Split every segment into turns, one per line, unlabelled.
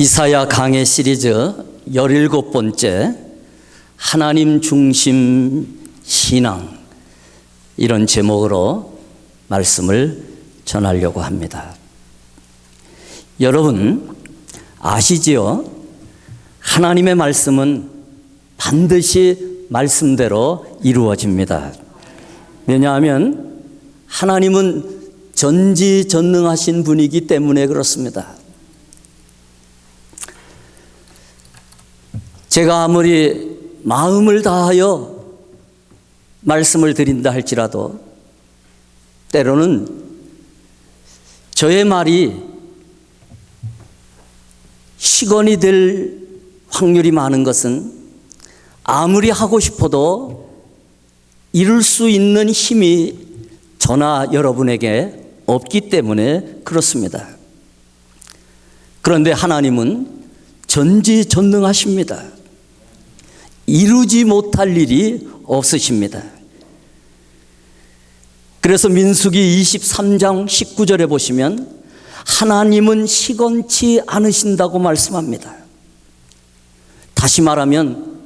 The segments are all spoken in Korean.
이사야 강해 시리즈 17번째 하나님 중심 신앙, 이런 제목으로 말씀을 전하려고 합니다. 여러분 아시지요? 하나님의 말씀은 반드시 말씀대로 이루어집니다. 왜냐하면 하나님은 전지전능하신 분이기 때문에 그렇습니다. 제가 아무리 마음을 다하여 말씀을 드린다 할지라도 때로는 저의 말이 시건이 될 확률이 많은 것은 아무리 하고 싶어도 이룰 수 있는 힘이 저나 여러분에게 없기 때문에 그렇습니다. 그런데 하나님은 전지전능하십니다. 이루지 못할 일이 없으십니다. 그래서 민수기 23장 19절에 보시면 하나님은 시건치 않으신다고 말씀합니다. 다시 말하면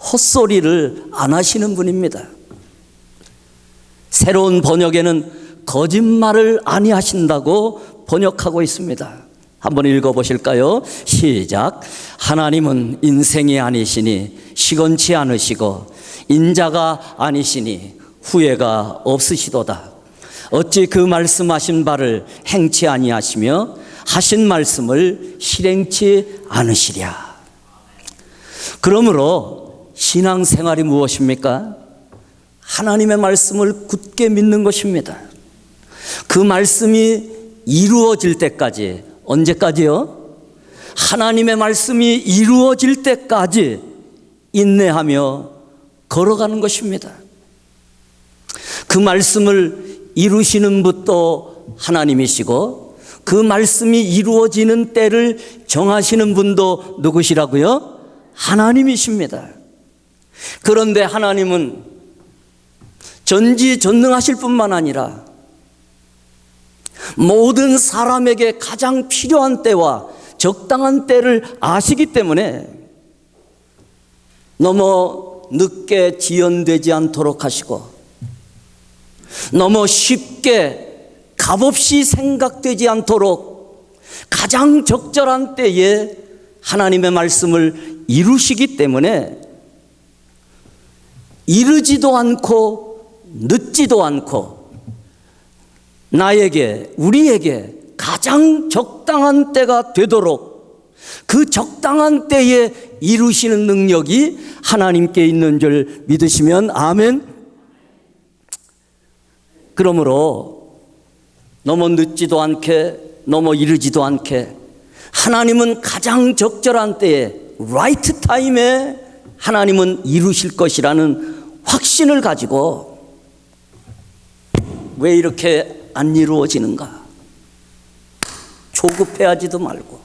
헛소리를 안 하시는 분입니다. 새로운 번역에는 거짓말을 아니하신다고 번역하고 있습니다. 한번 읽어보실까요? 시작. 하나님은 인생이 아니시니 시건치 않으시고 인자가 아니시니 후회가 없으시도다. 어찌 그 말씀하신 바를 행치 아니하시며 하신 말씀을 실행치 않으시랴. 그러므로 신앙생활이 무엇입니까? 하나님의 말씀을 굳게 믿는 것입니다. 그 말씀이 이루어질 때까지, 언제까지요? 하나님의 말씀이 이루어질 때까지 인내하며 걸어가는 것입니다. 그 말씀을 이루시는 분도 하나님이시고 그 말씀이 이루어지는 때를 정하시는 분도 누구시라고요? 하나님이십니다. 그런데 하나님은 전지전능하실 뿐만 아니라 모든 사람에게 가장 필요한 때와 적당한 때를 아시기 때문에 너무 늦게 지연되지 않도록 하시고 너무 쉽게 값없이 생각되지 않도록 가장 적절한 때에 하나님의 말씀을 이루시기 때문에 이르지도 않고 늦지도 않고 나에게, 우리에게 가장 적당한 때가 되도록 그 적당한 때에 이루시는 능력이 하나님께 있는 줄 믿으시면 아멘. 그러므로 너무 늦지도 않게 너무 이르지도 않게 하나님은 가장 적절한 때에 라이트 타임에 하나님은 이루실 것이라는 확신을 가지고 왜 이렇게 안 이루어지는가? 조급해하지도 말고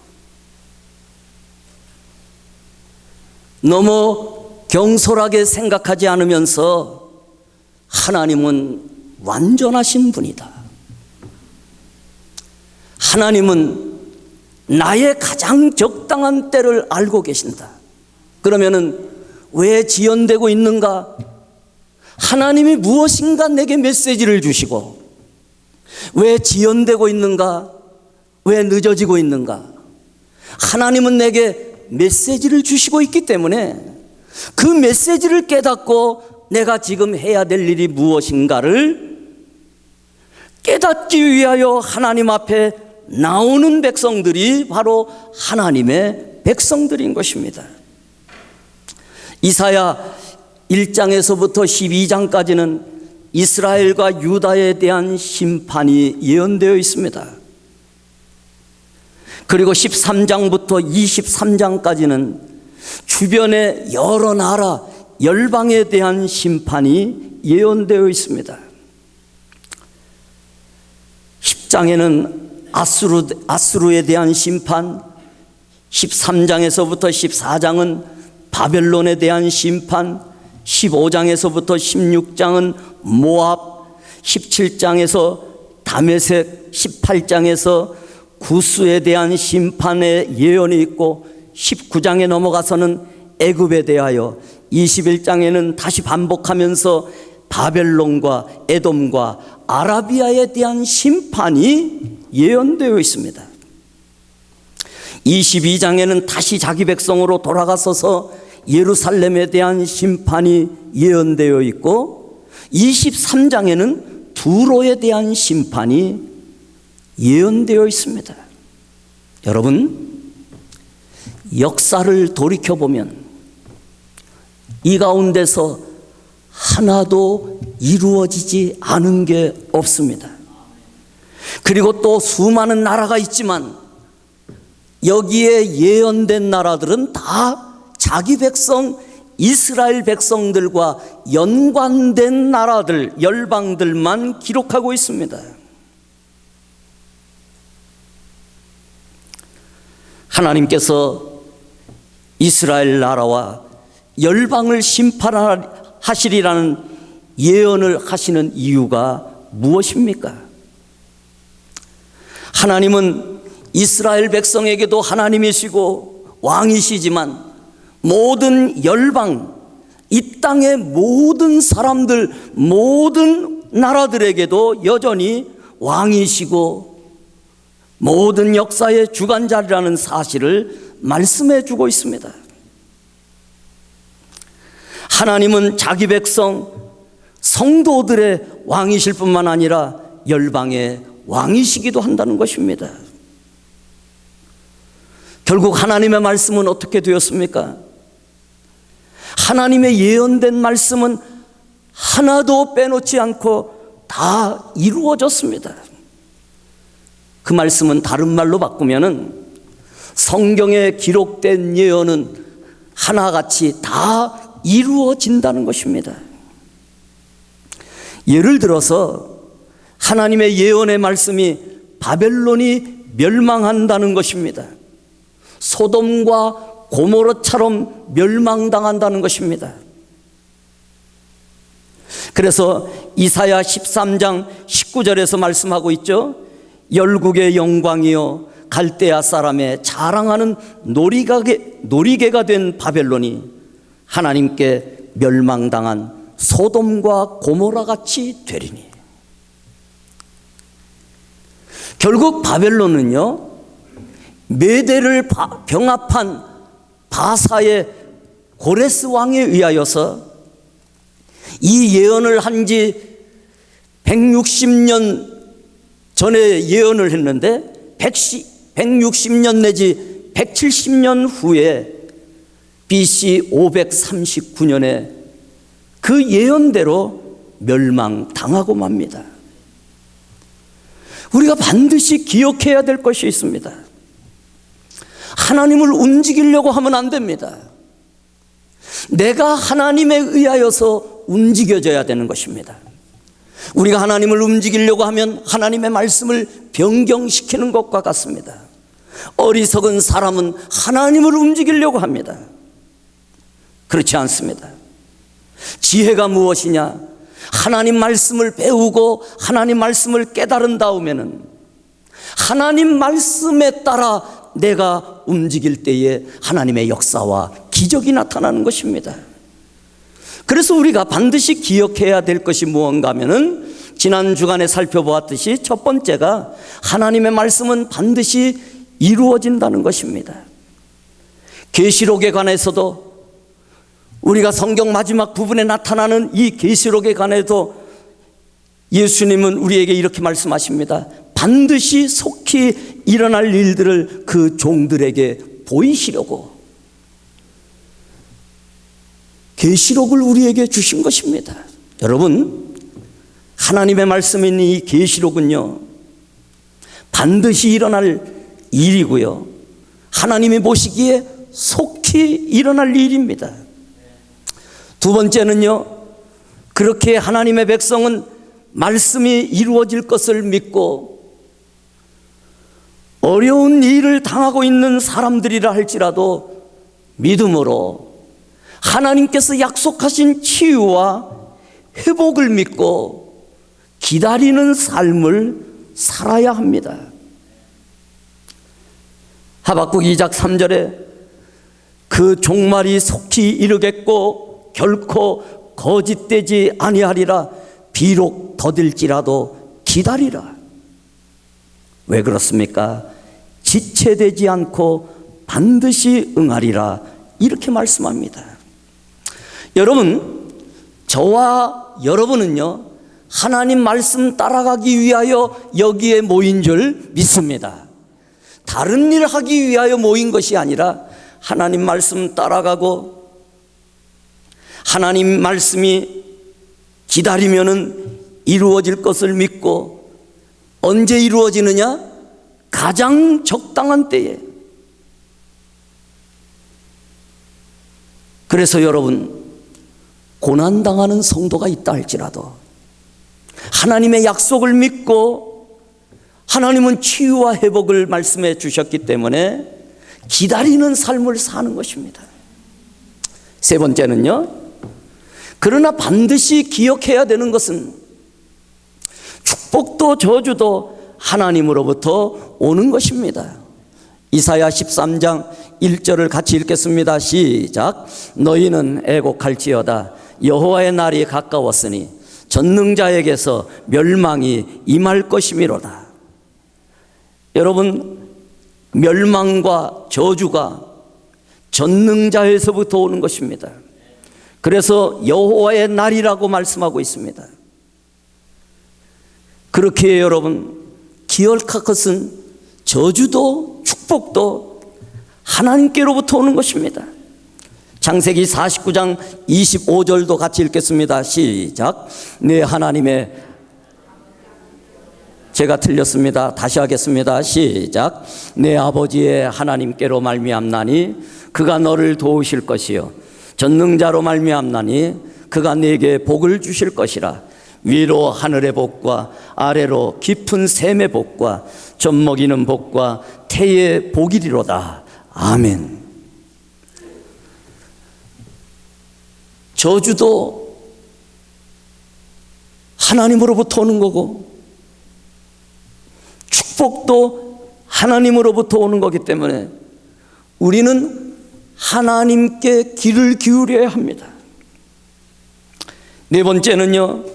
너무 경솔하게 생각하지 않으면서 하나님은 완전하신 분이다. 하나님은 나의 가장 적당한 때를 알고 계신다. 그러면은 왜 지연되고 있는가? 하나님이 무엇인가 내게 메시지를 주시고 왜 지연되고 있는가? 왜 늦어지고 있는가? 하나님은 내게 메시지를 주시고 있기 때문에 그 메시지를 깨닫고 내가 지금 해야 될 일이 무엇인가를 깨닫기 위하여 하나님 앞에 나오는 백성들이 바로 하나님의 백성들인 것입니다. 이사야 1장에서부터 12장까지는 이스라엘과 유다에 대한 심판이 예언되어 있습니다. 그리고 13장부터 23장까지는 주변의 여러 나라, 열방에 대한 심판이 예언되어 있습니다. 10장에는 아수르에 대한 심판, 13장에서부터 14장은 바벨론에 대한 심판, 15장에서부터 16장은 모압, 17장에서 다메섹, 18장에서 구스에 대한 심판의 예언이 있고 19장에 넘어가서는 애굽에 대하여 21장에는 다시 반복하면서 바벨론과 에돔과 아라비아에 대한 심판이 예언되어 있습니다. 22장에는 다시 자기 백성으로 돌아가서서 예루살렘에 대한 심판이 예언되어 있고 23장에는 두로에 대한 심판이 예언되어 있습니다. 여러분, 역사를 돌이켜보면 이 가운데서 하나도 이루어지지 않은 게 없습니다. 그리고 또 수많은 나라가 있지만 여기에 예언된 나라들은 다 자기 백성 이스라엘 백성들과 연관된 나라들, 열방들만 기록하고 있습니다. 하나님께서 이스라엘 나라와 열방을 심판하시리라는 예언을 하시는 이유가 무엇입니까? 하나님은 이스라엘 백성에게도 하나님이시고 왕이시지만 모든 열방, 이 땅의 모든 사람들, 모든 나라들에게도 여전히 왕이시고 모든 역사의 주관자리라는 사실을 말씀해 주고 있습니다. 하나님은 자기 백성, 성도들의 왕이실 뿐만 아니라 열방의 왕이시기도 한다는 것입니다. 결국 하나님의 말씀은 어떻게 되었습니까? 하나님의 예언된 말씀은 하나도 빼놓지 않고 다 이루어졌습니다. 그 말씀은 다른 말로 바꾸면은 성경에 기록된 예언은 하나같이 다 이루어진다는 것입니다. 예를 들어서 하나님의 예언의 말씀이 바벨론이 멸망한다는 것입니다. 소돔과 고모라처럼 멸망당한다는 것입니다. 그래서 이사야 13장 19절에서 말씀하고 있죠. 열국의 영광이여 갈대아 사람의 자랑하는 놀이개가 된 바벨론이 하나님께 멸망당한 소돔과 고모라 같이 되리니. 결국 바벨론은요, 메대를 병합한 바사의 고레스 왕에 의하여서 이 예언을 한 지 160년 전에 예언을 했는데 160년 내지 170년 후에 BC 539년에 그 예언대로 멸망당하고 맙니다. 우리가 반드시 기억해야 될 것이 있습니다. 하나님을 움직이려고 하면 안 됩니다. 내가 하나님에 의하여서 움직여져야 되는 것입니다. 우리가 하나님을 움직이려고 하면 하나님의 말씀을 변경시키는 것과 같습니다. 어리석은 사람은 하나님을 움직이려고 합니다. 그렇지 않습니다. 지혜가 무엇이냐? 하나님 말씀을 배우고 하나님 말씀을 깨달은 다음에는 하나님 말씀에 따라 내가 움직일 때에 하나님의 역사와 기적이 나타나는 것입니다. 그래서 우리가 반드시 기억해야 될 것이 무언가 하면은 지난 주간에 살펴보았듯이 첫 번째가 하나님의 말씀은 반드시 이루어진다는 것입니다. 계시록에 관해서도 우리가 성경 마지막 부분에 나타나는 이 계시록에 관해도 예수님은 우리에게 이렇게 말씀하십니다. 반드시 속히 일어날 일들을 그 종들에게 보이시려고 계시록을 우리에게 주신 것입니다. 여러분, 하나님의 말씀인 이 계시록은요, 반드시 일어날 일이고요, 하나님이 보시기에 속히 일어날 일입니다. 두 번째는요, 그렇게 하나님의 백성은 말씀이 이루어질 것을 믿고 어려운 일을 당하고 있는 사람들이라 할지라도 믿음으로 하나님께서 약속하신 치유와 회복을 믿고 기다리는 삶을 살아야 합니다. 하박국 2장 3절에 그 종말이 속히 이르겠고 결코 거짓되지 아니하리라. 비록 더딜지라도 기다리라. 왜 그렇습니까? 지체되지 않고 반드시 응하리라. 이렇게 말씀합니다. 여러분, 저와 여러분은요, 하나님 말씀 따라가기 위하여 여기에 모인 줄 믿습니다. 다른 일 하기 위하여 모인 것이 아니라 하나님 말씀 따라가고 하나님 말씀이 기다리면은 이루어질 것을 믿고, 언제 이루어지느냐? 가장 적당한 때에. 그래서 여러분, 고난당하는 성도가 있다 할지라도 하나님의 약속을 믿고 하나님은 치유와 회복을 말씀해 주셨기 때문에 기다리는 삶을 사는 것입니다. 세 번째는요, 그러나 반드시 기억해야 되는 것은 축복도 저주도 하나님으로부터 오는 것입니다. 이사야 13장 1절을 같이 읽겠습니다. 시작. 너희는 애곡할지어다. 여호와의 날이 가까웠으니 전능자에게서 멸망이 임할 것이미로다. 여러분, 멸망과 저주가 전능자에서부터 오는 것입니다. 그래서 여호와의 날이라고 말씀하고 있습니다. 그렇게 여러분, 기억할 것은 저주도 축복도 하나님께로부터 오는 것입니다. 창세기 49장 25절도 같이 읽겠습니다. 시작. 내 하나님의, 제가 틀렸습니다. 다시 하겠습니다. 시작. 내 아버지의 하나님께로 말미암나니 그가 너를 도우실 것이요 전능자로 말미암나니 그가 네게 복을 주실 것이라. 위로 하늘의 복과 아래로 깊은 샘의 복과 젖먹이는 복과 태의 복이리로다. 아멘. 저주도 하나님으로부터 오는 거고 축복도 하나님으로부터 오는 거기 때문에 우리는 하나님께 귀를 기울여야 합니다. 네 번째는요,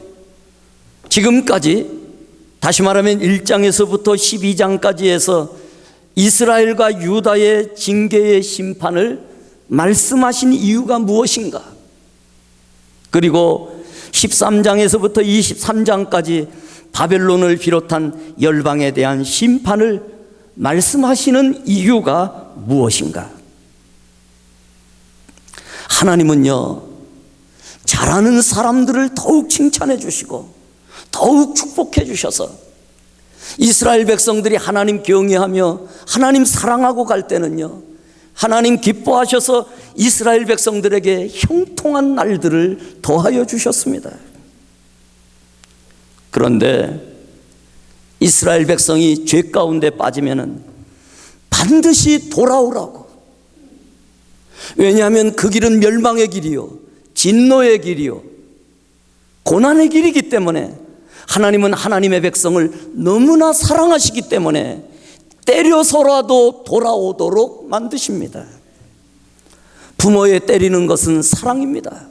지금까지 다시 말하면 1장에서부터 12장까지 해서 이스라엘과 유다의 징계의 심판을 말씀하신 이유가 무엇인가? 그리고 13장에서부터 23장까지 바벨론을 비롯한 열방에 대한 심판을 말씀하시는 이유가 무엇인가? 하나님은요, 잘하는 사람들을 더욱 칭찬해 주시고 더욱 축복해 주셔서 이스라엘 백성들이 하나님 경외하며 하나님 사랑하고 갈 때는요, 하나님 기뻐하셔서 이스라엘 백성들에게 형통한 날들을 더하여 주셨습니다. 그런데 이스라엘 백성이 죄 가운데 빠지면은 반드시 돌아오라고. 왜냐하면 그 길은 멸망의 길이요 진노의 길이요 고난의 길이기 때문에 하나님은 하나님의 백성을 너무나 사랑하시기 때문에 때려서라도 돌아오도록 만드십니다. 부모의 때리는 것은 사랑입니다.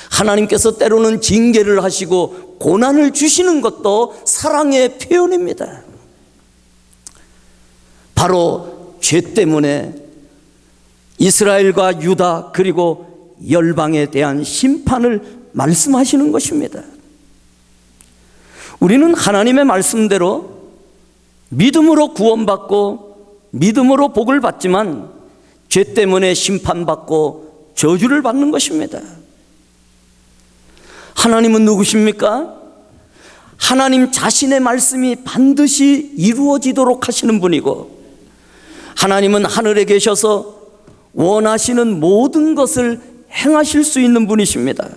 하나님께서 때로는 징계를 하시고 고난을 주시는 것도 사랑의 표현입니다. 바로 죄 때문에 이스라엘과 유다 그리고 열방에 대한 심판을 말씀하시는 것입니다. 우리는 하나님의 말씀대로 믿음으로 구원받고 믿음으로 복을 받지만 죄 때문에 심판받고 저주를 받는 것입니다. 하나님은 누구십니까? 하나님 자신의 말씀이 반드시 이루어지도록 하시는 분이고, 하나님은 하늘에 계셔서 원하시는 모든 것을 행하실 수 있는 분이십니다.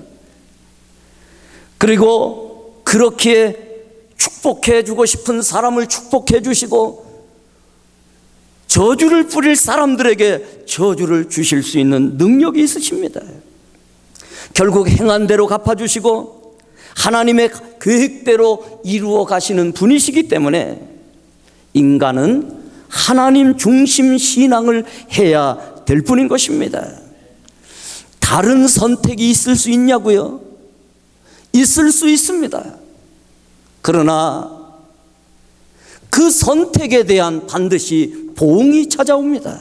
그리고 그렇게 축복해 주고 싶은 사람을 축복해 주시고 저주를 뿌릴 사람들에게 저주를 주실 수 있는 능력이 있으십니다. 결국 행한 대로 갚아주시고 하나님의 계획대로 이루어 가시는 분이시기 때문에 인간은 하나님 중심 신앙을 해야 될 뿐인 것입니다. 다른 선택이 있을 수 있냐고요? 있을 수 있습니다. 그러나 그 선택에 대한 반드시 보응이 찾아옵니다.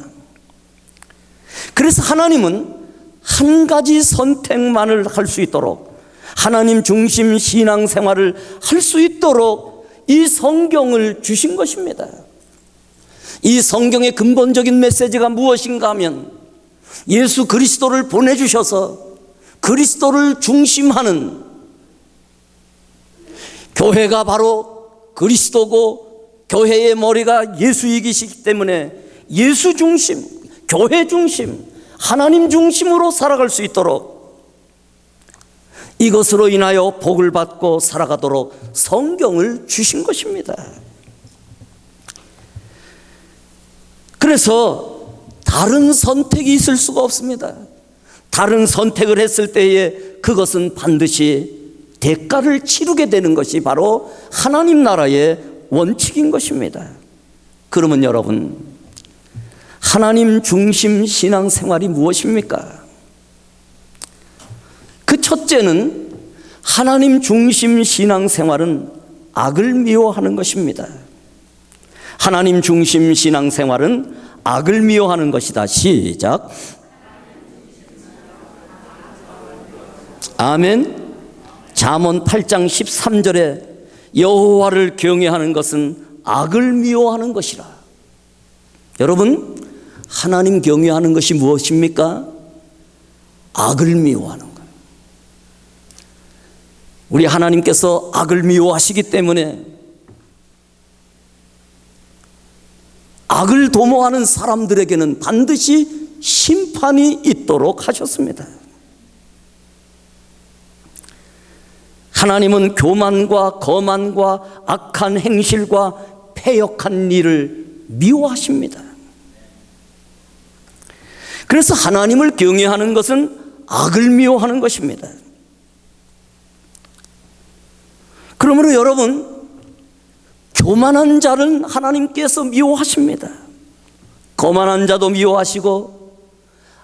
그래서 하나님은 한 가지 선택만을 할 수 있도록, 하나님 중심 신앙생활을 할 수 있도록 이 성경을 주신 것입니다. 이 성경의 근본적인 메시지가 무엇인가 하면, 예수 그리스도를 보내주셔서 그리스도를 중심하는, 교회가 바로 그리스도고 교회의 머리가 예수이시기 때문에 예수 중심, 교회 중심, 하나님 중심으로 살아갈 수 있도록, 이것으로 인하여 복을 받고 살아가도록 성경을 주신 것입니다. 그래서 다른 선택이 있을 수가 없습니다. 다른 선택을 했을 때에 그것은 반드시 대가를 치르게 되는 것이 바로 하나님 나라의 원칙인 것입니다. 그러면 여러분, 하나님 중심 신앙생활이 무엇입니까? 그 첫째는, 하나님 중심 신앙생활은 악을 미워하는 것입니다. 하나님 중심 신앙생활은 악을 미워하는 것이다. 시작. 아멘. 잠언 8장 13절에 여호와를 경외하는 것은 악을 미워하는 것이라. 여러분, 하나님 경외하는 것이 무엇입니까? 악을 미워하는 거예요. 우리 하나님께서 악을 미워하시기 때문에 악을 도모하는 사람들에게는 반드시 심판이 있도록 하셨습니다. 하나님은 교만과 거만과 악한 행실과 패역한 일을 미워하십니다. 그래서 하나님을 경외하는 것은 악을 미워하는 것입니다. 그러므로 여러분, 교만한 자는 하나님께서 미워하십니다. 거만한 자도 미워하시고,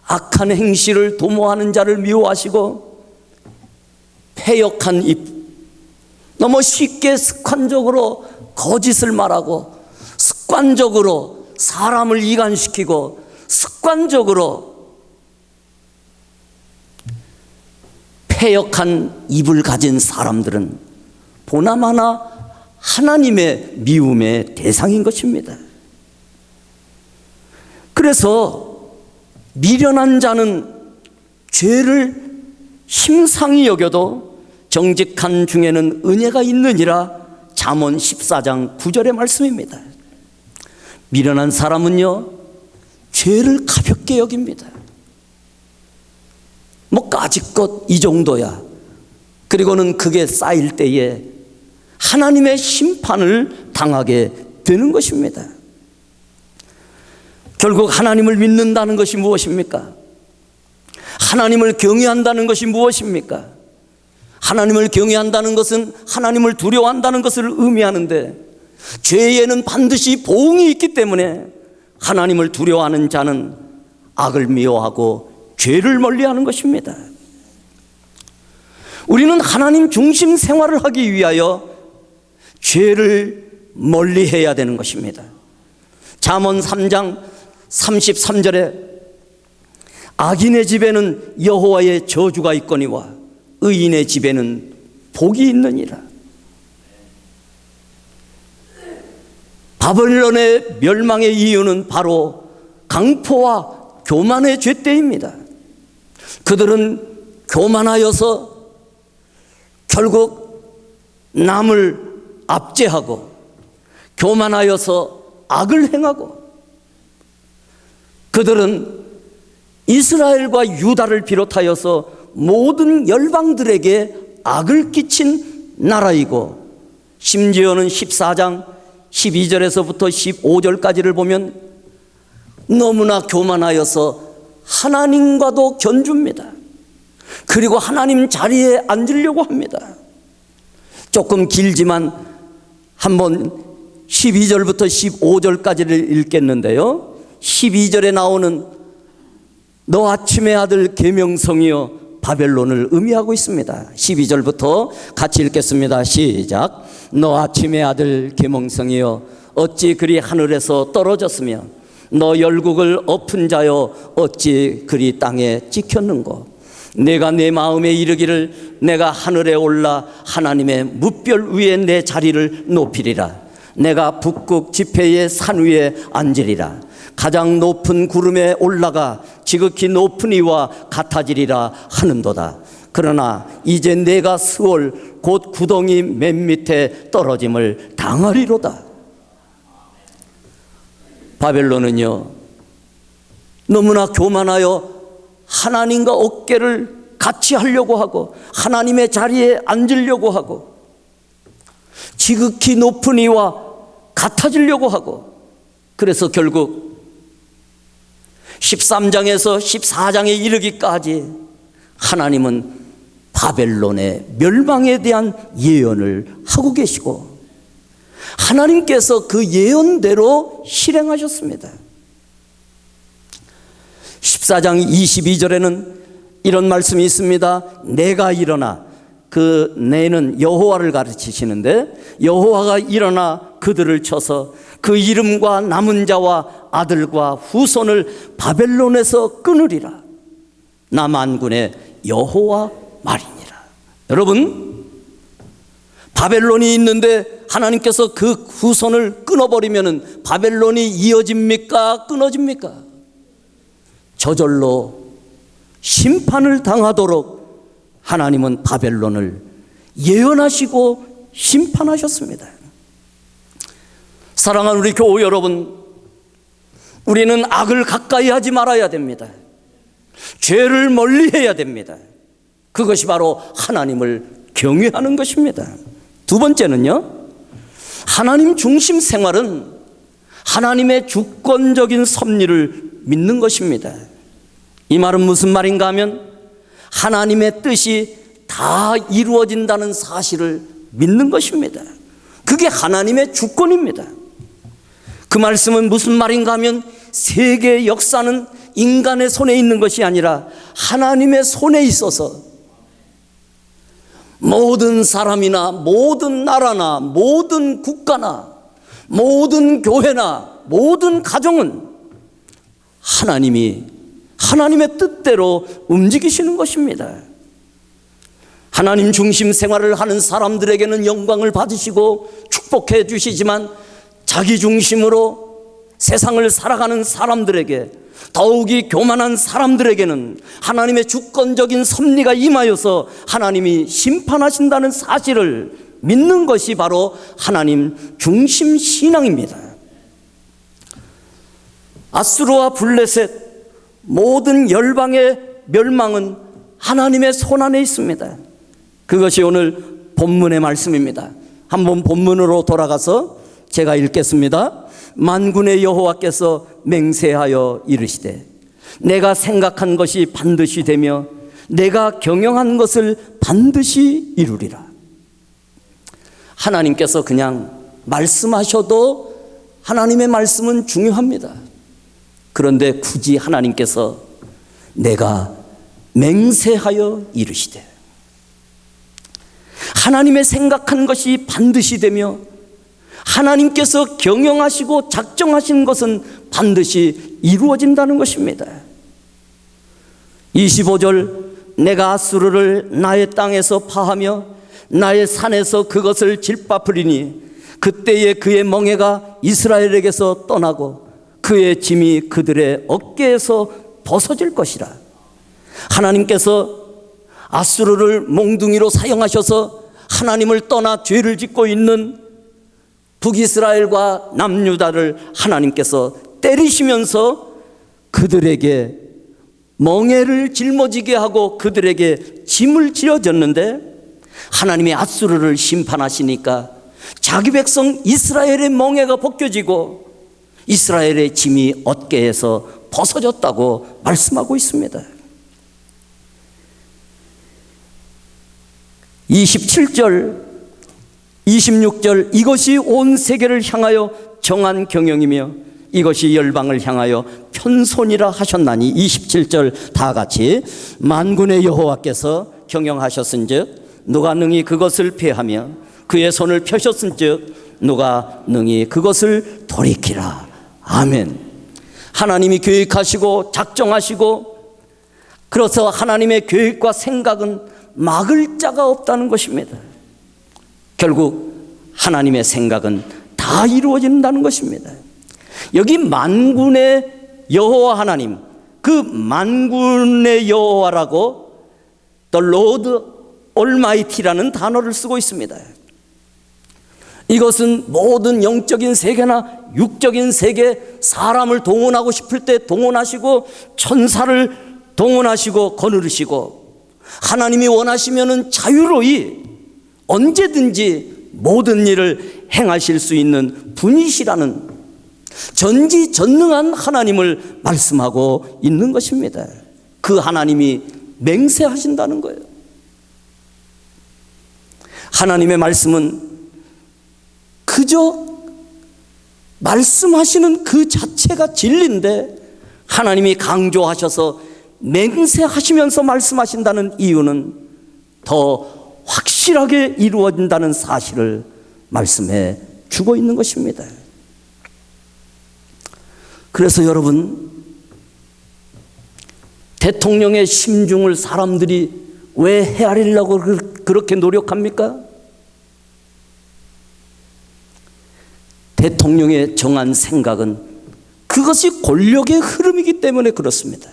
악한 행실을 도모하는 자를 미워하시고, 패역한 입, 너무 쉽게 습관적으로 거짓을 말하고, 습관적으로 사람을 이간시키고, 습관적으로 패역한 입을 가진 사람들은 보나마나 하나님의 미움의 대상인 것입니다. 그래서 미련한 자는 죄를 심상히 여겨도 정직한 중에는 은혜가 있느니라. 잠언 14장 9절의 말씀입니다. 미련한 사람은요, 죄를 가볍게 여깁니다. 뭐 까짓것 이 정도야. 그리고는 그게 쌓일 때에 하나님의 심판을 당하게 되는 것입니다. 결국 하나님을 믿는다는 것이 무엇입니까? 하나님을 경외한다는 것이 무엇입니까? 하나님을 경외한다는 것은 하나님을 두려워한다는 것을 의미하는데, 죄에는 반드시 보응이 있기 때문에 하나님을 두려워하는 자는 악을 미워하고 죄를 멀리하는 것입니다. 우리는 하나님 중심 생활을 하기 위하여 죄를 멀리해야 되는 것입니다. 잠언 3장 33절에 악인의 집에는 여호와의 저주가 있거니와 의인의 집에는 복이 있느니라. 바벨론의 멸망의 이유는 바로 강포와 교만의 죄때입니다. 그들은 교만하여서 결국 남을 압제하고, 교만하여서 악을 행하고, 그들은 이스라엘과 유다를 비롯하여서 모든 열방들에게 악을 끼친 나라이고, 심지어는 14장 12절에서부터 15절까지를 보면 너무나 교만하여서 하나님과도 견줍니다. 그리고 하나님 자리에 앉으려고 합니다. 조금 길지만 한번 12절부터 15절까지를 읽겠는데요, 12절에 나오는 너 아침의 아들 계명성이여 바벨론을 의미하고 있습니다. 12절부터 같이 읽겠습니다. 시작. 너 아침의 아들 계명성이여 어찌 그리 하늘에서 떨어졌으며 너 열국을 엎은 자여 어찌 그리 땅에 찍혔는고. 내가 내 마음에 이르기를 내가 하늘에 올라 하나님의 무별 위에 내 자리를 높이리라. 내가 북극 지폐의 산 위에 앉으리라. 가장 높은 구름에 올라가 지극히 높은 이와 같아지리라 하는도다. 그러나 이제 내가 스올 곧 구덩이 맨 밑에 떨어짐을 당하리로다. 바벨론은요, 너무나 교만하여 하나님과 어깨를 같이 하려고 하고 하나님의 자리에 앉으려고 하고 지극히 높은 이와 같아지려고 하고, 그래서 결국 13장에서 14장에 이르기까지 하나님은 바벨론의 멸망에 대한 예언을 하고 계시고 하나님께서 그 예언대로 실행하셨습니다. 14장 22절에는 이런 말씀이 있습니다. 내가 일어나, 그 내는 여호와를 가르치시는데 여호와가 일어나 그들을 쳐서 그 이름과 남은 자와 아들과 후손을 바벨론에서 끊으리라. 나 만군의 여호와 말이니라. 여러분, 바벨론이 있는데 하나님께서 그 후손을 끊어버리면 바벨론이 이어집니까? 끊어집니까? 저절로 심판을 당하도록 하나님은 바벨론을 예언하시고 심판하셨습니다. 사랑하는 우리 교우 여러분, 우리는 악을 가까이 하지 말아야 됩니다. 죄를 멀리해야 됩니다. 그것이 바로 하나님을 경외하는 것입니다. 두 번째는요, 하나님 중심 생활은 하나님의 주권적인 섭리를 믿는 것입니다. 이 말은 무슨 말인가 하면 하나님의 뜻이 다 이루어진다는 사실을 믿는 것입니다. 그게 하나님의 주권입니다. 그 말씀은 무슨 말인가 하면 세계의 역사는 인간의 손에 있는 것이 아니라 하나님의 손에 있어서 모든 사람이나 모든 나라나 모든 국가나 모든 교회나 모든 가정은 하나님의 뜻대로 움직이시는 것입니다. 하나님 중심 생활을 하는 사람들에게는 영광을 받으시고 축복해 주시지만 자기 중심으로 세상을 살아가는 사람들에게, 더욱이 교만한 사람들에게는 하나님의 주권적인 섭리가 임하여서 하나님이 심판하신다는 사실을 믿는 것이 바로 하나님 중심 신앙입니다. 아수르와 블레셋 모든 열방의 멸망은 하나님의 손 안에 있습니다. 그것이 오늘 본문의 말씀입니다. 한번 본문으로 돌아가서 제가 읽겠습니다. 만군의 여호와께서 맹세하여 이르시되 내가 생각한 것이 반드시 되며 내가 경영한 것을 반드시 이루리라. 하나님께서 그냥 말씀하셔도 하나님의 말씀은 중요합니다. 그런데 굳이 하나님께서 내가 맹세하여 이르시되, 하나님의 생각한 것이 반드시 되며 하나님께서 경영하시고 작정하신 것은 반드시 이루어진다는 것입니다. 25절, 내가 아수르를 나의 땅에서 파하며 나의 산에서 그것을 질바풀이니 그때에 그의 멍에가 이스라엘에게서 떠나고 그의 짐이 그들의 어깨에서 벗어질 것이라. 하나님께서 아수르를 몽둥이로 사용하셔서 하나님을 떠나 죄를 짓고 있는 북이스라엘과 남유다를 하나님께서 때리시면서 그들에게 멍에를 짊어지게 하고 그들에게 짐을 지어줬는데, 하나님이 아수르를 심판하시니까 자기 백성 이스라엘의 멍에가 벗겨지고 이스라엘의 짐이 어깨에서 벗어졌다고 말씀하고 있습니다. 27절, 26절 이것이 온 세계를 향하여 정한 경영이며 이것이 열방을 향하여 편손이라 하셨나니 27절 다 같이 만군의 여호와께서 경영하셨은즉 누가 능히 그것을 폐하며 그의 손을 펴셨은즉 누가 능히 그것을 돌이키라. 아멘. 하나님이 계획하시고 작정하시고 그래서 하나님의 계획과 생각은 막을 자가 없다는 것입니다. 결국 하나님의 생각은 다 이루어진다는 것입니다. 여기 만군의 여호와 하나님, 그 만군의 여호와라고 The Lord Almighty라는 단어를 쓰고 있습니다. 이것은 모든 영적인 세계나 육적인 세계, 사람을 동원하고 싶을 때 동원하시고 천사를 동원하시고 거느리시고 하나님이 원하시면 자유로이 언제든지 모든 일을 행하실 수 있는 분이시라는 전지전능한 하나님을 말씀하고 있는 것입니다. 그 하나님이 맹세하신다는 거예요. 하나님의 말씀은 그저 말씀하시는 그 자체가 진리인데 하나님이 강조하셔서 맹세하시면서 말씀하신다는 이유는 더 확실하게 이루어진다는 사실을 말씀해 주고 있는 것입니다. 그래서 여러분, 대통령의 심중을 사람들이 왜 헤아리려고 그렇게 노력합니까? 대통령의 정한 생각은 그것이 권력의 흐름이기 때문에 그렇습니다.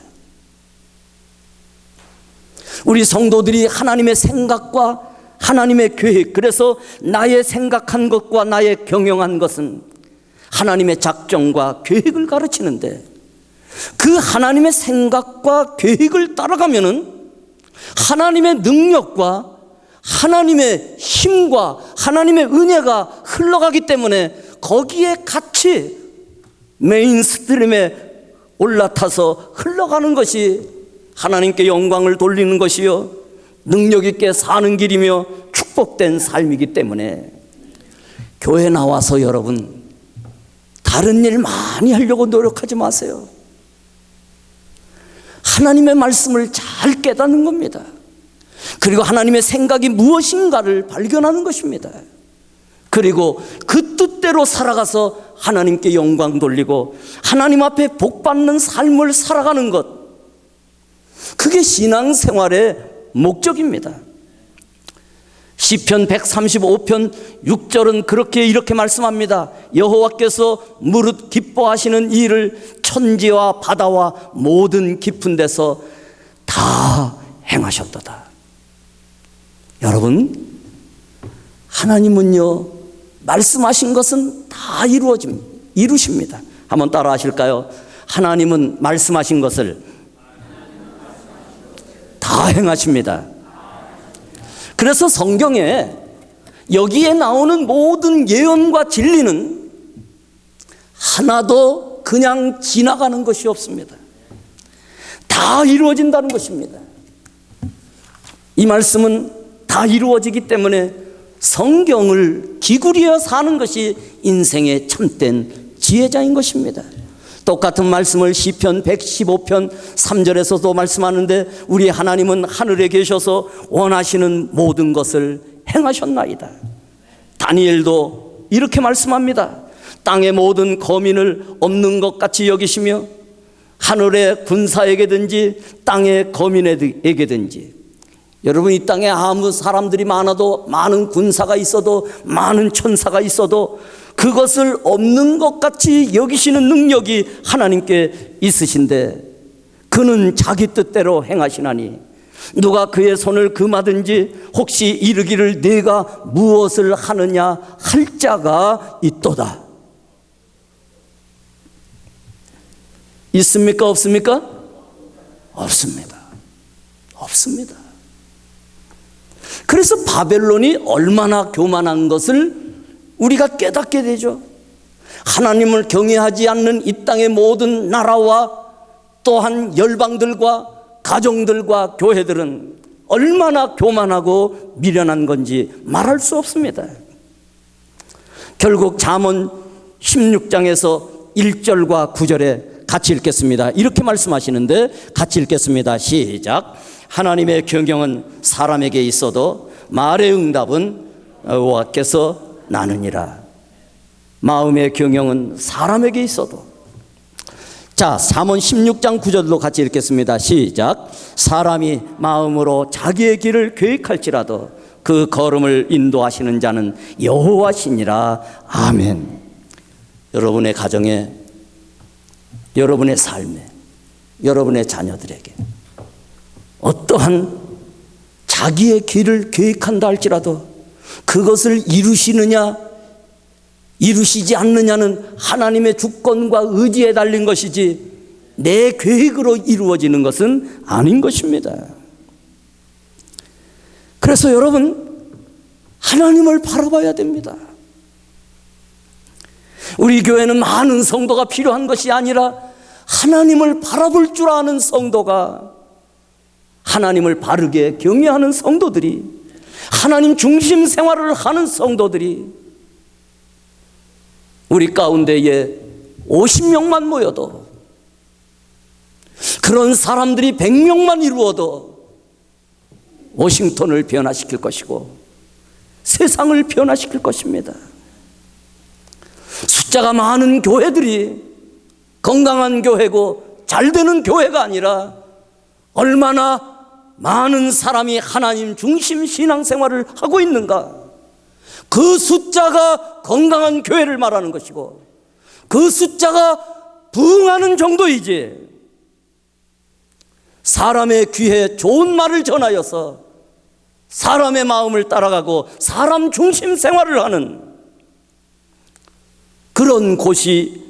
우리 성도들이 하나님의 생각과 하나님의 계획, 그래서 나의 생각한 것과 나의 경영한 것은 하나님의 작정과 계획을 가르치는데 그 하나님의 생각과 계획을 따라가면은 하나님의 능력과 하나님의 힘과 하나님의 은혜가 흘러가기 때문에 거기에 같이 메인스트림에 올라타서 흘러가는 것이 하나님께 영광을 돌리는 것이요 능력 있게 사는 길이며 축복된 삶이기 때문에 교회 나와서 여러분 다른 일 많이 하려고 노력하지 마세요. 하나님의 말씀을 잘 깨닫는 겁니다. 그리고 하나님의 생각이 무엇인가를 발견하는 것입니다. 그리고 그 뜻대로 살아가서 하나님께 영광 돌리고 하나님 앞에 복받는 삶을 살아가는 것, 그게 신앙생활의 목적입니다. 시편 135편 6절은 이렇게 말씀합니다. 여호와께서 무릇 기뻐하시는 일을 천지와 바다와 모든 깊은 데서 다 행하셨도다. 여러분, 하나님은요 말씀하신 것은 다 이루십니다. 한번 따라 하실까요? 하나님은 말씀하신 것을 다 행하십니다. 그래서 성경에 여기에 나오는 모든 예언과 진리는 하나도 그냥 지나가는 것이 없습니다. 다 이루어진다는 것입니다. 이 말씀은 다 이루어지기 때문에 성경을 기구리어 사는 것이 인생의 참된 지혜자인 것입니다. 똑같은 말씀을 시편 115편 3절에서도 말씀하는데 우리 하나님은 하늘에 계셔서 원하시는 모든 것을 행하셨나이다. 다니엘도 이렇게 말씀합니다. 땅의 모든 거민을 없는 것 같이 여기시며 하늘의 군사에게든지 땅의 거민에게든지, 여러분 이 땅에 아무 사람들이 많아도 많은 군사가 있어도 많은 천사가 있어도 그것을 없는 것 같이 여기시는 능력이 하나님께 있으신데 그는 자기 뜻대로 행하시나니 누가 그의 손을 금하든지 혹시 이르기를 내가 무엇을 하느냐 할 자가 있도다. 있습니까? 없습니까? 없습니다. 없습니다. 그래서 바벨론이 얼마나 교만한 것을 우리가 깨닫게 되죠. 하나님을 경외하지 않는 이 땅의 모든 나라와 또한 열방들과 가정들과 교회들은 얼마나 교만하고 미련한 건지 말할 수 없습니다. 결국 잠언 16장에서 1절과 9절에 같이 읽겠습니다. 이렇게 말씀하시는데 같이 읽겠습니다. 시작. 하나님의 경영은 사람에게 있어도 말의 응답은 여호와께서 나느니라. 마음의 경영은 사람에게 있어도. 자, 잠언 16장 9절로 같이 읽겠습니다. 시작. 사람이 마음으로 자기의 길을 계획할지라도 그 걸음을 인도하시는 자는 여호와시니라. 아멘. 여러분의 가정에, 여러분의 삶에, 여러분의 자녀들에게 어떠한 자기의 길을 계획한다 할지라도 그것을 이루시느냐 이루시지 않느냐는 하나님의 주권과 의지에 달린 것이지 내 계획으로 이루어지는 것은 아닌 것입니다. 그래서 여러분, 하나님을 바라봐야 됩니다. 우리 교회는 많은 성도가 필요한 것이 아니라 하나님을 바라볼 줄 아는 성도가, 하나님을 바르게 경외하는 성도들이, 하나님 중심 생활을 하는 성도들이 우리 가운데에 50명만 모여도, 그런 사람들이 100명만 이루어도 워싱턴을 변화시킬 것이고 세상을 변화시킬 것입니다. 숫자가 많은 교회들이 건강한 교회고 잘되는 교회가 아니라 얼마나 많은 사람이 하나님 중심 신앙생활을 하고 있는가, 그 숫자가 건강한 교회를 말하는 것이고 그 숫자가 부응하는 정도이지, 사람의 귀에 좋은 말을 전하여서 사람의 마음을 따라가고 사람 중심 생활을 하는 그런 곳이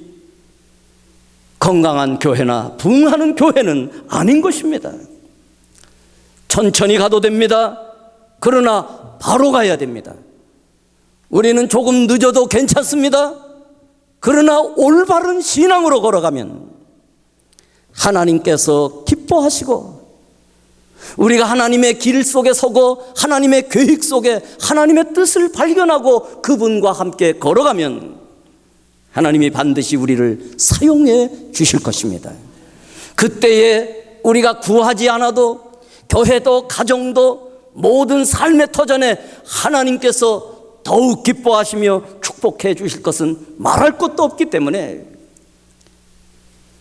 건강한 교회나 부응하는 교회는 아닌 것입니다. 천천히 가도 됩니다. 그러나 바로 가야 됩니다. 우리는 조금 늦어도 괜찮습니다. 그러나 올바른 신앙으로 걸어가면 하나님께서 기뻐하시고, 우리가 하나님의 길 속에 서고 하나님의 계획 속에 하나님의 뜻을 발견하고 그분과 함께 걸어가면 하나님이 반드시 우리를 사용해 주실 것입니다. 그때에 우리가 구하지 않아도 교회도 가정도 모든 삶의 터전에 하나님께서 더욱 기뻐하시며 축복해 주실 것은 말할 것도 없기 때문에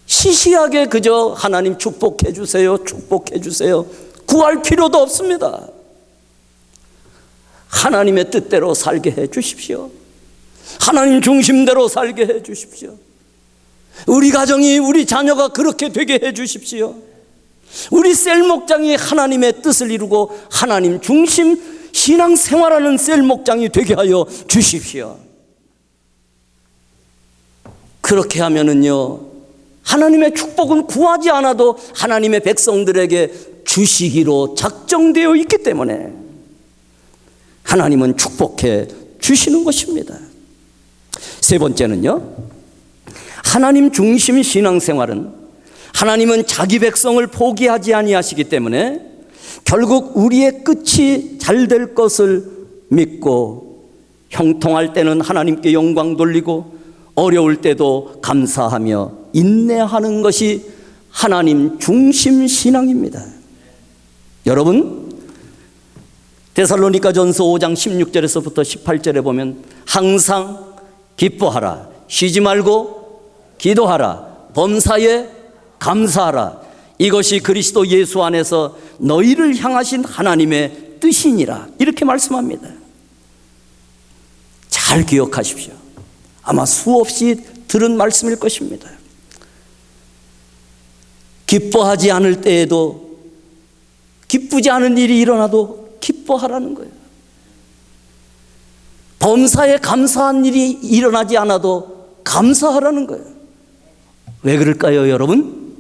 시시하게 그저 하나님 축복해 주세요, 축복해 주세요 구할 필요도 없습니다. 하나님의 뜻대로 살게 해 주십시오. 하나님 중심대로 살게 해 주십시오. 우리 가정이, 우리 자녀가 그렇게 되게 해 주십시오. 우리 셀 목장이 하나님의 뜻을 이루고 하나님 중심 신앙생활하는 셀 목장이 되게 하여 주십시오. 그렇게 하면은요, 하나님의 축복은 구하지 않아도 하나님의 백성들에게 주시기로 작정되어 있기 때문에 하나님은 축복해 주시는 것입니다. 세 번째는요, 하나님 중심 신앙생활은 하나님은 자기 백성을 포기하지 아니하시기 때문에 결국 우리의 끝이 잘 될 것을 믿고 형통할 때는 하나님께 영광 돌리고 어려울 때도 감사하며 인내하는 것이 하나님 중심 신앙입니다. 여러분, 데살로니가전서 5장 16절에서부터 18절에 보면 항상 기뻐하라, 쉬지 말고 기도하라, 범사에 감사하라, 이것이 그리스도 예수 안에서 너희를 향하신 하나님의 뜻이니라, 이렇게 말씀합니다. 잘 기억하십시오. 아마 수없이 들은 말씀일 것입니다. 기뻐하지 않을 때에도, 기쁘지 않은 일이 일어나도 기뻐하라는 거예요. 범사에 감사한 일이 일어나지 않아도 감사하라는 거예요. 왜 그럴까요, 여러분?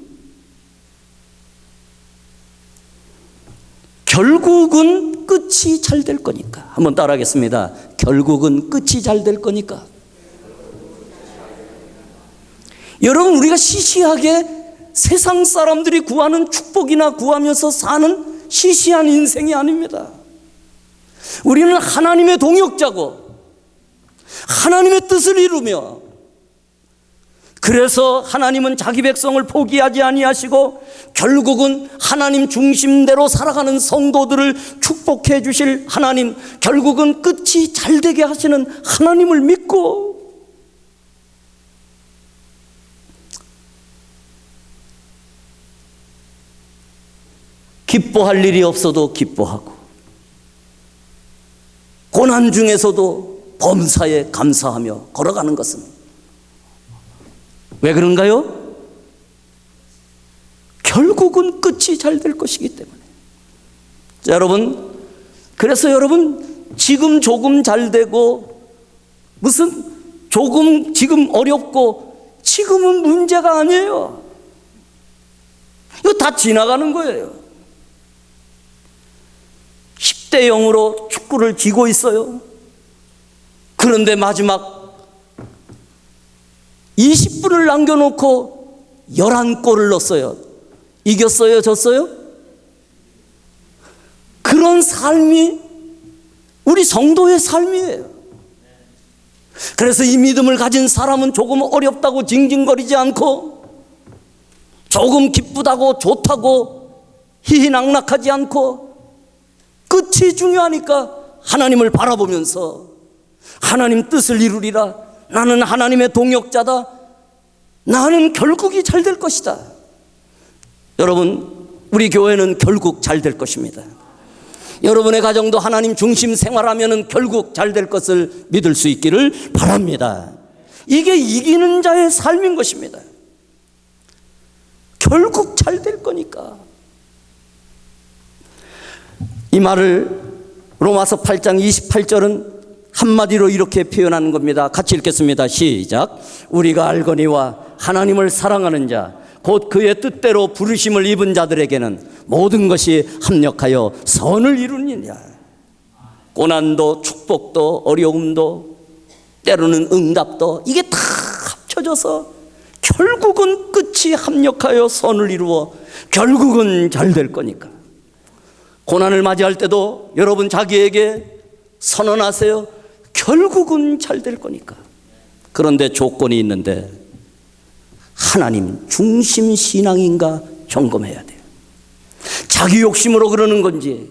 결국은 끝이 잘 될 거니까. 한번 따라하겠습니다. 결국은 끝이 잘 될 거니까. 여러분, 우리가 시시하게 세상 사람들이 구하는 축복이나 구하면서 사는 시시한 인생이 아닙니다. 우리는 하나님의 동역자고 하나님의 뜻을 이루며, 그래서 하나님은 자기 백성을 포기하지 아니하시고 결국은 하나님 중심대로 살아가는 성도들을 축복해 주실 하나님, 결국은 끝이 잘 되게 하시는 하나님을 믿고 기뻐할 일이 없어도 기뻐하고 고난 중에서도 범사에 감사하며 걸어가는 것은 왜 그런가요? 결국은 끝이 잘 될 것이기 때문에. 자, 여러분, 그래서 여러분 지금 조금 잘 되고 무슨 조금 지금 어렵고 지금은 문제가 아니에요. 이거 다 지나가는 거예요. 10대 0으로 축구를 지고 있어요. 그런데 마지막 20분을 남겨놓고 11골을 넣었어요. 이겼어요? 졌어요? 그런 삶이 우리 성도의 삶이에요. 그래서 이 믿음을 가진 사람은 조금 어렵다고 징징거리지 않고, 조금 기쁘다고 좋다고 희희낙낙하지 않고, 끝이 중요하니까 하나님을 바라보면서 하나님 뜻을 이루리라, 나는 하나님의 동역자다, 나는 결국이 잘 될 것이다. 여러분, 우리 교회는 결국 잘 될 것입니다. 여러분의 가정도 하나님 중심 생활하면 결국 잘 될 것을 믿을 수 있기를 바랍니다. 이게 이기는 자의 삶인 것입니다. 결국 잘 될 거니까. 이 말을 로마서 8장 28절은 한마디로 이렇게 표현하는 겁니다. 같이 읽겠습니다. 시작. 우리가 알거니와 하나님을 사랑하는 자, 곧 그의 뜻대로 부르심을 입은 자들에게는 모든 것이 합력하여 선을 이루느니라. 고난도 축복도 어려움도 때로는 응답도 이게 다 합쳐져서 결국은 끝이 합력하여 선을 이루어 결국은 잘 될 거니까. 고난을 맞이할 때도 여러분 자기에게 선언하세요. 결국은 잘 될 거니까. 그런데 조건이 있는데, 하나님 중심 신앙인가 점검해야 돼요. 자기 욕심으로 그러는 건지,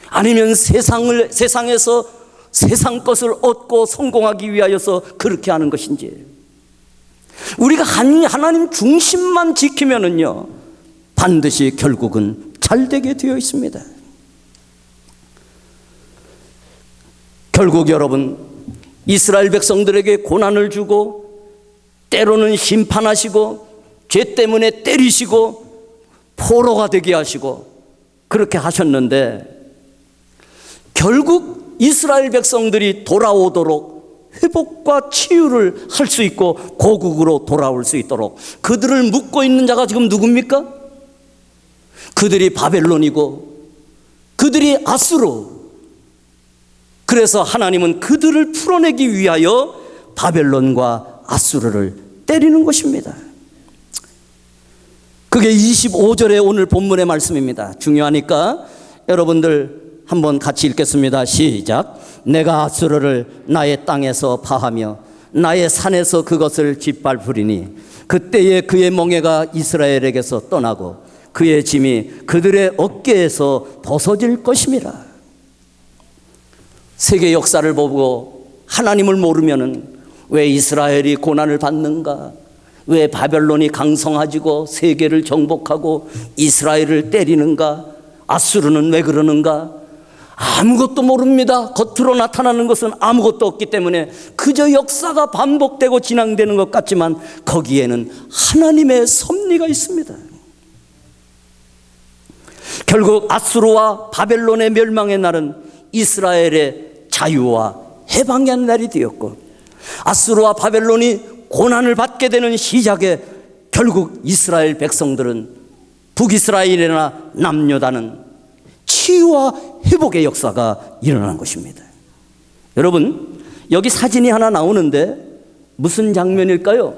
아니면 세상에서 세상 것을 얻고 성공하기 위하여서 그렇게 하는 것인지. 우리가 하나님 중심만 지키면은요, 반드시 결국은 잘 되게 되어 있습니다. 결국 여러분, 이스라엘 백성들에게 고난을 주고 때로는 심판하시고 죄 때문에 때리시고 포로가 되게 하시고 그렇게 하셨는데, 결국 이스라엘 백성들이 돌아오도록 회복과 치유를 할 수 있고 고국으로 돌아올 수 있도록 그들을 묶고 있는 자가 지금 누굽니까? 그들이 바벨론이고 그들이 아수르. 그래서 하나님은 그들을 풀어내기 위하여 바벨론과 아수르를 때리는 것입니다. 그게 25절의 오늘 본문의 말씀입니다. 중요하니까 여러분들 한번 같이 읽겠습니다. 시작. 내가 아수르를 나의 땅에서 파하며 나의 산에서 그것을 짓밟으리니 그때에 그의 멍에가 이스라엘에게서 떠나고 그의 짐이 그들의 어깨에서 벗어질 것임이라. 세계 역사를 보고 하나님을 모르면은 왜 이스라엘이 고난을 받는가? 왜 바벨론이 강성해지고 세계를 정복하고 이스라엘을 때리는가? 아수르는 왜 그러는가? 아무것도 모릅니다. 겉으로 나타나는 것은 아무것도 없기 때문에 그저 역사가 반복되고 진행되는 것 같지만 거기에는 하나님의 섭리가 있습니다. 결국 아수르와 바벨론의 멸망의 날은 이스라엘의 자유와 해방의 날이 되었고, 아수르와 바벨론이 고난을 받게 되는 시작에 결국 이스라엘 백성들은 북이스라엘이나 남유다는 치유와 회복의 역사가 일어난 것입니다. 여러분, 여기 사진이 하나 나오는데 무슨 장면일까요?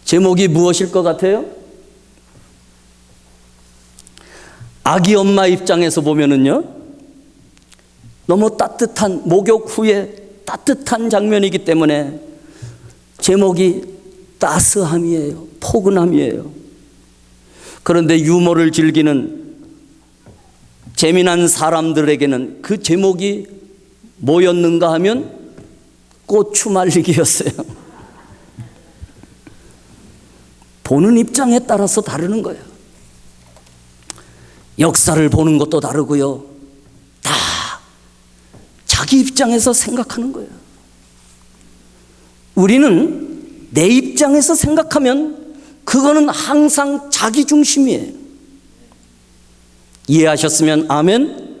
제목이 무엇일 것 같아요? 아기 엄마 입장에서 보면은요, 너무 따뜻한, 목욕 후에 따뜻한 장면이기 때문에 제목이 따스함이에요. 포근함이에요. 그런데 유머를 즐기는 재미난 사람들에게는 그 제목이 뭐였는가 하면 고추 말리기였어요. 보는 입장에 따라서 다르는 거예요. 역사를 보는 것도 다르고요. 다 자기 입장에서 생각하는 거예요. 우리는 내 입장에서 생각하면 그거는 항상 자기 중심이에요. 이해하셨으면 아멘.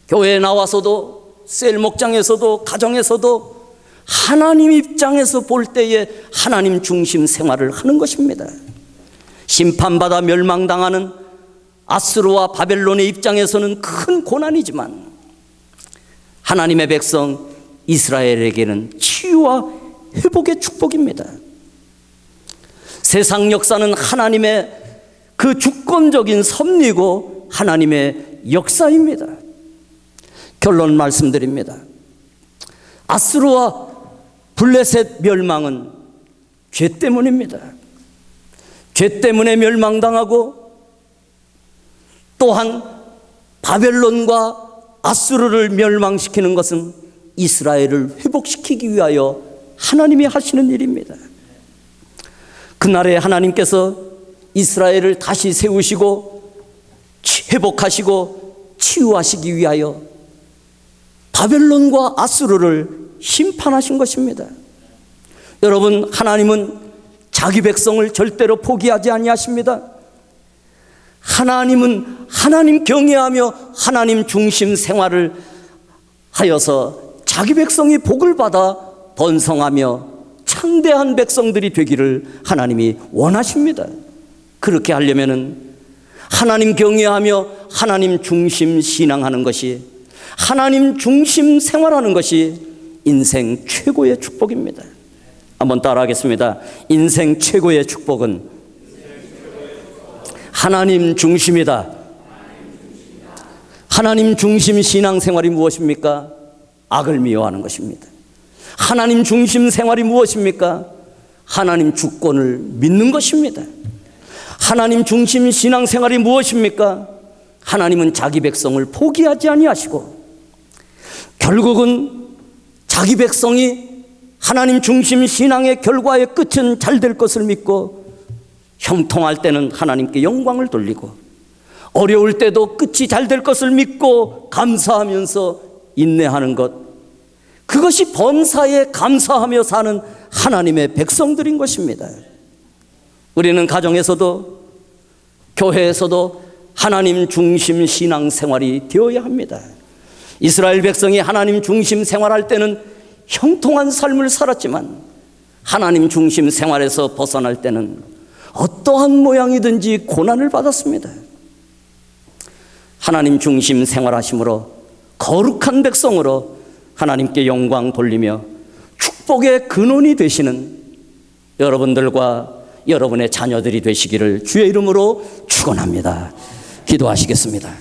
교회에 나와서도, 셀 목장에서도, 가정에서도 하나님 입장에서 볼 때에 하나님 중심 생활을 하는 것입니다. 심판받아 멸망당하는 아수르와 바벨론의 입장에서는 큰 고난이지만 하나님의 백성 이스라엘에게는 치유와 회복의 축복입니다. 세상 역사는 하나님의 그 주권적인 섭리고 하나님의 역사입니다. 결론 말씀드립니다. 아수르와 블레셋 멸망은 죄 때문입니다. 죄 때문에 멸망당하고 또한 바벨론과 아수르를 멸망시키는 것은 이스라엘을 회복시키기 위하여 하나님이 하시는 일입니다. 그날에 하나님께서 이스라엘을 다시 세우시고 회복하시고 치유하시기 위하여 바벨론과 아수르를 심판하신 것입니다. 여러분, 하나님은 자기 백성을 절대로 포기하지 아니하십니다. 하나님은 하나님 경외하며 하나님 중심 생활을 하여서 자기 백성이 복을 받아 번성하며 창대한 백성들이 되기를 하나님이 원하십니다. 그렇게 하려면은 하나님 경외하며 하나님 중심 신앙하는 것이, 하나님 중심 생활하는 것이 인생 최고의 축복입니다. 한번 따라하겠습니다. 인생 최고의 축복은 하나님 중심이다. 하나님 중심 신앙생활이 무엇입니까? 악을 미워하는 것입니다. 하나님 중심 생활이 무엇입니까? 하나님 주권을 믿는 것입니다. 하나님 중심 신앙생활이 무엇입니까? 하나님은 자기 백성을 포기하지 아니하시고 결국은 자기 백성이 하나님 중심 신앙의 결과의 끝은 잘 될 것을 믿고 형통할 때는 하나님께 영광을 돌리고 어려울 때도 끝이 잘 될 것을 믿고 감사하면서 인내하는 것, 그것이 범사에 감사하며 사는 하나님의 백성들인 것입니다. 우리는 가정에서도 교회에서도 하나님 중심 신앙생활이 되어야 합니다. 이스라엘 백성이 하나님 중심 생활할 때는 형통한 삶을 살았지만 하나님 중심 생활에서 벗어날 때는 어떠한 모양이든지 고난을 받았습니다. 하나님 중심 생활하심으로 거룩한 백성으로 하나님께 영광 돌리며 축복의 근원이 되시는 여러분들과 여러분의 자녀들이 되시기를 주의 이름으로 축원합니다. 기도하시겠습니다.